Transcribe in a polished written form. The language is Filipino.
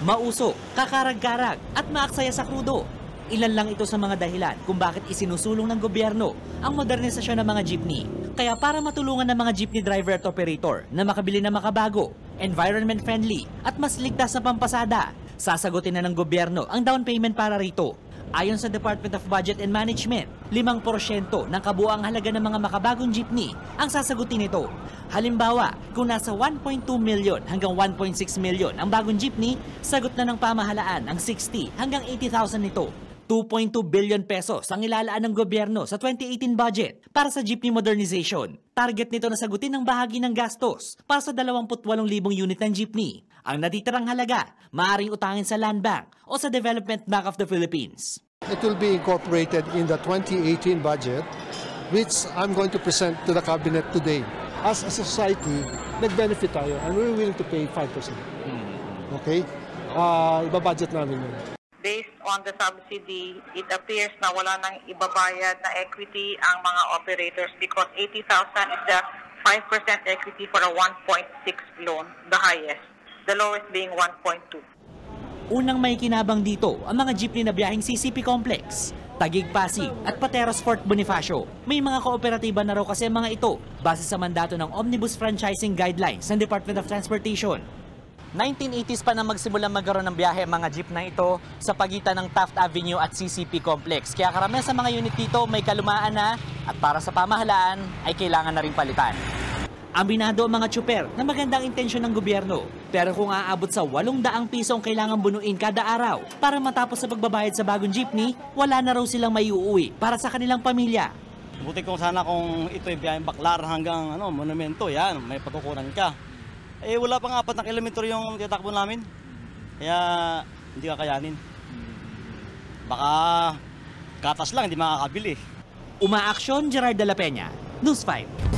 mauso, kakarag-karag at maaksaya sa krudo. Ilan lang ito sa mga dahilan kung bakit isinusulong ng gobyerno ang modernisasyon ng mga jeepney. Kaya para matulungan ng mga jeepney driver at operator na makabili na makabago, environment-friendly at mas ligtas na pampasada, sasagutin na ng gobyerno ang down payment para rito. Ayon sa Department of Budget and Management, 5% ng kabuuang halaga ng mga makabagong jeepney ang sasagutin nito. Halimbawa, kung nasa 1.2 million hanggang 1.6 million ang bagong jeepney, sagot na ng pamahalaan ang 60 hanggang 80,000 nito. 2.2 billion pesos ang ilalaan ng gobyerno sa 2018 budget para sa jeepney modernization. Target nito na sagutin ng bahagi ng gastos para sa 28,000 unit ng jeepney. Ang natitirang halaga, maaaring utangin sa Land Bank o sa Development Bank of the Philippines. It will be incorporated in the 2018 budget, which I'm going to present to the Cabinet today. As a society, nag-benefit tayo and we're willing to pay 5%. Okay? Ibabudget namin yun. Based on the subsidy, it appears na wala nang ibabayad na equity ang mga operators because 80,000 is the 5% equity for a 1.6 loan, the highest. The lowest being 1.2. Unang may kinabang dito ang mga jeepney na biyaheng CCP Complex, Taguig Pasig at Pateros Fort Bonifacio. May mga kooperatiba na raw kasi mga ito base sa mandato ng Omnibus Franchising Guidelines ng Department of Transportation. 1980s pa na magsimulang magkaroon ng biyahe ang mga jeep na ito sa pagitan ng Taft Avenue at CCP Complex. Kaya karamihan sa mga unit dito may kalumaan na at para sa pamahalaan ay kailangan na rin palitan. Aminado ang mga tsuper na magandang intensyon ng gobyerno. Pero kung aabot sa 800 piso ang kailangan bunuin kada araw para matapos sa pagbabayad sa bagong jeepney, wala na raw silang maiuuwi para sa kanilang pamilya. Buti kung sana kung ito'y biyaheng Baclar hanggang monumento, yan, may pagkukunan ka. Eh wala pang 4 na kilometro yung titakbo namin. Kaya hindi kakayanin. Baka gatas lang, hindi makakabili. Umaaksyon, Gerard de la Peña, News 5.